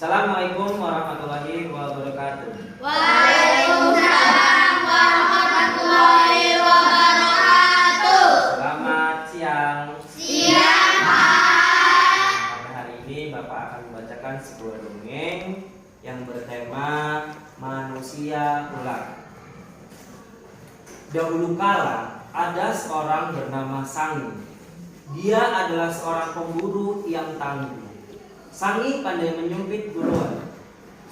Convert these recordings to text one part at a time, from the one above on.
Assalamualaikum warahmatullahi wabarakatuh. Waalaikumsalam warahmatullahi wabarakatuh. Selamat siang. Siang, Pak. Pada hari ini Bapak akan membacakan sebuah dongeng yang bertema manusia ular. Dahulu kala ada seorang bernama Sangi. Dia adalah seorang pemburu yang tangguh. Sangi pandai menyumpit buruan.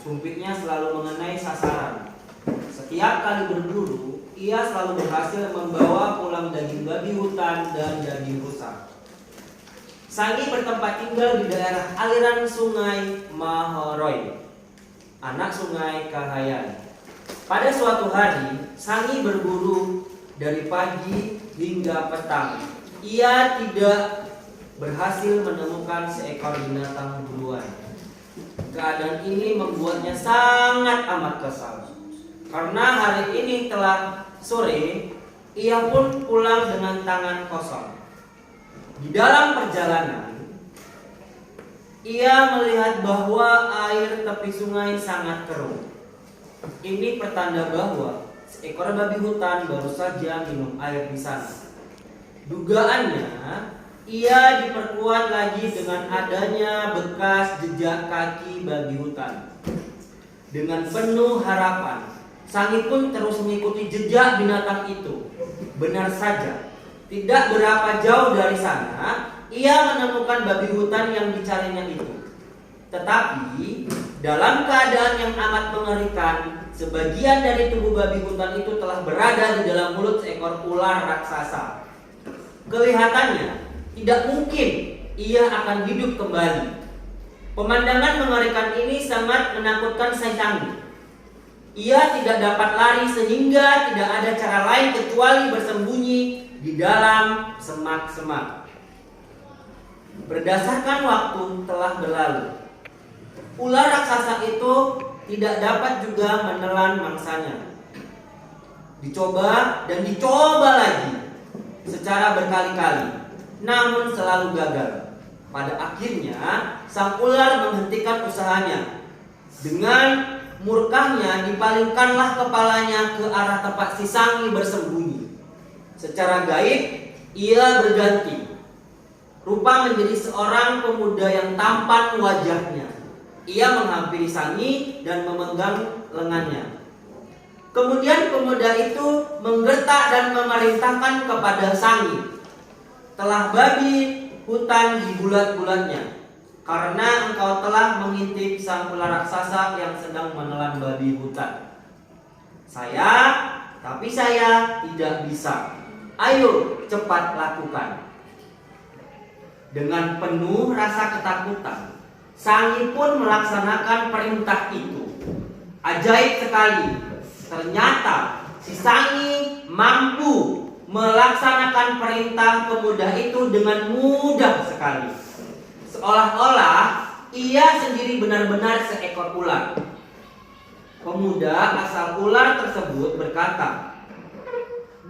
Sumpitnya selalu mengenai sasaran. Setiap kali berburu, ia selalu berhasil membawa pulang daging babi hutan dan daging rusa. Sangi bertempat tinggal di daerah aliran sungai Mahoroy, anak sungai Kahayan. Pada suatu hari, Sangi berburu dari pagi hingga petang. Ia tidak berhasil menemukan seekor binatang buruan. Keadaan ini membuatnya sangat amat kesal. Karena hari ini telah sore, ia pun pulang dengan tangan kosong. Di dalam perjalanan, ia melihat bahwa air tepi sungai sangat keruh. Ini pertanda bahwa seekor babi hutan baru saja minum air di sana. Dugaannya, ia diperkuat lagi dengan adanya bekas jejak kaki babi hutan. Dengan penuh harapan, Sangi pun terus mengikuti jejak binatang itu. Benar saja, tidak berapa jauh dari sana, ia menemukan babi hutan yang dicarinya itu. Tetapi, dalam keadaan yang amat mengerikan, sebagian dari tubuh babi hutan itu telah berada di dalam mulut seekor ular raksasa. Kelihatannya tidak mungkin ia akan hidup kembali. Pemandangan mengerikan ini sangat menakutkan Sangi. Ia tidak dapat lari sehingga tidak ada cara lain kecuali bersembunyi di dalam semak-semak. Berdasarkan waktu telah berlalu. Ular raksasa itu tidak dapat juga menelan mangsanya. Dicoba dan dicoba lagi secara berkali-kali, namun selalu gagal. Pada akhirnya, sang ular menghentikan usahanya. Dengan murkahnya dipalingkanlah kepalanya ke arah tempat si Sangi bersembunyi. Secara gaib, ia berganti rupa menjadi seorang pemuda yang tampan wajahnya. Ia menghampiri Sangi dan memegang lengannya. Kemudian pemuda itu menggertak dan memerintahkan kepada Sangi, "Telah babi hutan di bulat-bulatnya, karena engkau telah mengintip sang ular raksasa yang sedang menelan babi hutan. Tapi saya tidak bisa. Ayo cepat lakukan." Dengan penuh rasa ketakutan, Sangi pun melaksanakan perintah itu. Ajaib sekali, ternyata si Sangi mampu melaksanakan perintah pemuda itu dengan mudah sekali. Seolah-olah ia sendiri benar-benar seekor ular. Pemuda asal ular tersebut berkata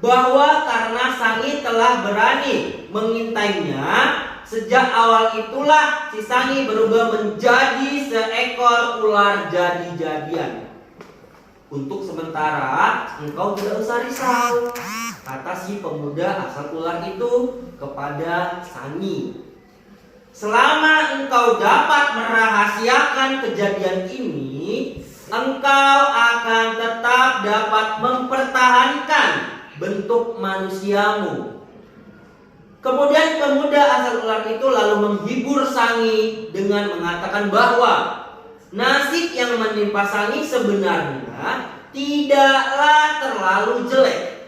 bahwa karena Sangi telah berani mengintainya, sejak awal itulah si Sangi berubah menjadi seekor ular jadi-jadian. "Untuk sementara engkau tidak usah risau," kata si pemuda asal ular itu kepada Sangi. "Selama engkau dapat merahasiakan kejadian ini, engkau akan tetap dapat mempertahankan bentuk manusiamu." Kemudian pemuda asal ular itu lalu menghibur Sangi dengan mengatakan bahwa nasib yang menimpa Sangi sebenarnya tidaklah terlalu jelek.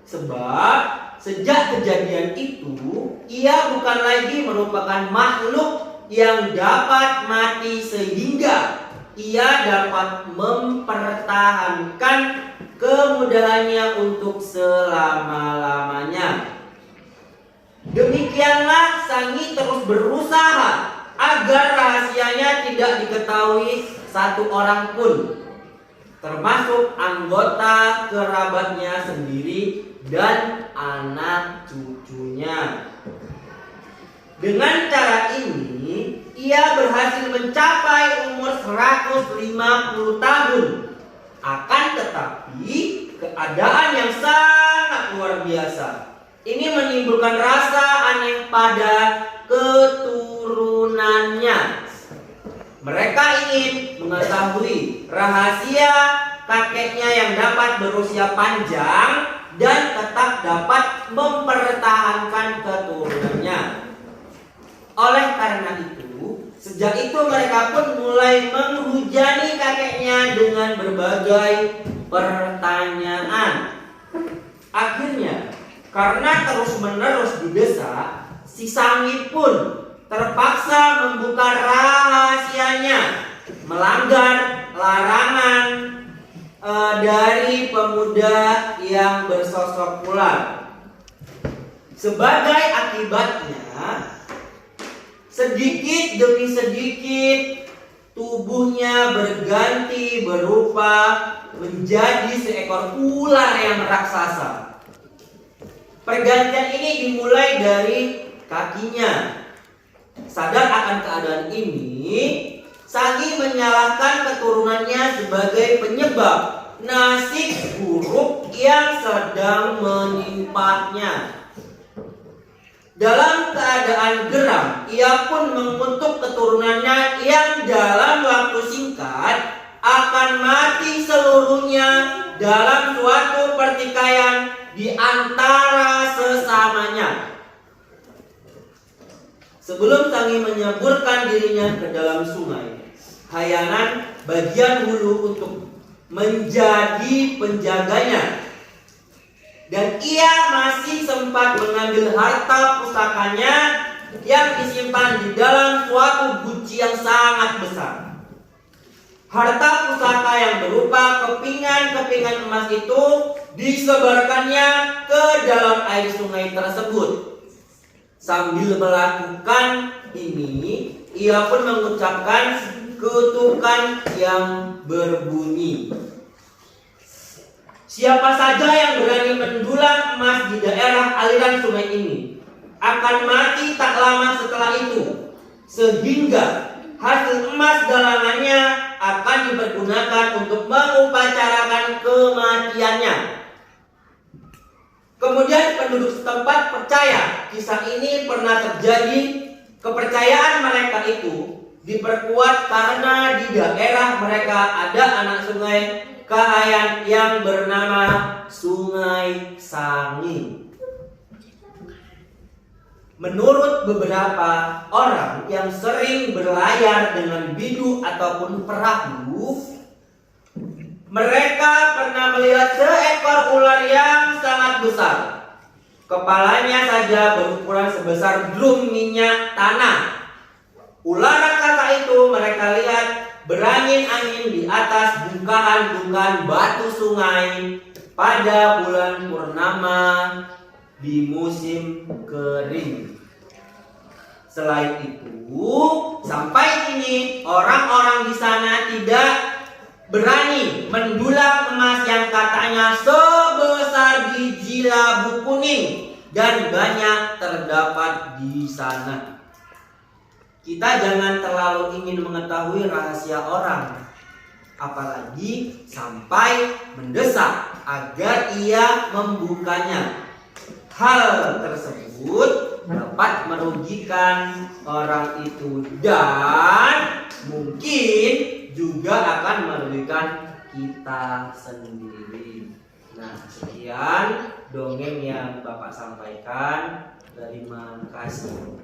Sebab sejak kejadian itu, ia bukan lagi merupakan makhluk yang dapat mati sehingga ia dapat mempertahankan kemudahannya untuk selama-lamanya. Demikianlah Sangi terus berusaha agar rahasianya tidak diketahui satu orang pun, termasuk anggota kerabatnya sendiri dan anak cucunya. Dengan cara ini, ia berhasil mencapai umur tahun. Akan tetapi keadaan yang sangat luar biasa ini menimbulkan rasa aneh pada keturunannya. Mereka ingin mengetahui rahasia kakeknya yang dapat berusia panjang dan tetap dapat mempertahankan keturunannya. Oleh karena itu, sejak itu mereka pun mulai menghujani kakeknya dengan berbagai pertanyaan. Akhirnya, karena terus-menerus didesak, si Sangi pun terpaksa membuka rahasianya, melanggar larangan dari pemuda yang bersosok ular. Sebagai akibatnya, sedikit demi sedikit tubuhnya berganti berupa menjadi seekor ular yang raksasa. Pergantian ini dimulai dari kakinya. Sadar akan keadaan ini, Sangi menyalahkan keturunannya sebagai penyebab nasib buruk yang sedang menimpanya. Dalam keadaan geram, ia pun mengutuk keturunannya yang dalam waktu singkat akan mati seluruhnya dalam suatu pertikaian di antara sesamanya. Sebelum Sangi menyeburkan dirinya ke dalam sungai, Hayanan bagian hulu untuk menjadi penjaganya. Dan ia masih sempat mengambil harta pusakanya yang disimpan di dalam suatu guci yang sangat besar. Harta pusaka yang berupa kepingan-kepingan emas itu disebarkannya ke dalam air sungai tersebut. Sambil melakukan ini, ia pun mengucapkan kutukan yang berbunyi, "Siapa saja yang berani mendulang emas di daerah aliran sungai ini akan mati tak lama setelah itu, sehingga hasil emas galangannya akan dipergunakan untuk mengupacara kematiannya." Kemudian penduduk setempat percaya kisah ini pernah terjadi. Kepercayaan mereka itu diperkuat karena di daerah mereka ada anak sungai Kahayan yang bernama Sungai Sangi. Menurut beberapa orang yang sering berlayar dengan bidu ataupun perahu, mereka pernah melihat seekor ular yang sangat besar. Kepalanya saja berukuran sebesar drum minyak tanah. Ular raksasa itu mereka lihat berangin-angin di atas bongkahan-bongkahan batu sungai pada bulan purnama di musim kering. Selain itu, sampai kini orang-orang di sana tidak berani mendulang emas yang katanya sebesar biji labu kuning dan banyak terdapat di sana. Kita jangan terlalu ingin mengetahui rahasia orang, apalagi sampai mendesak agar ia membukanya. Hal tersebut dapat merugikan orang itu dan mungkin juga akan merugikan kita sendiri. Nah, sekian dongeng yang Bapak sampaikan. Terima kasih.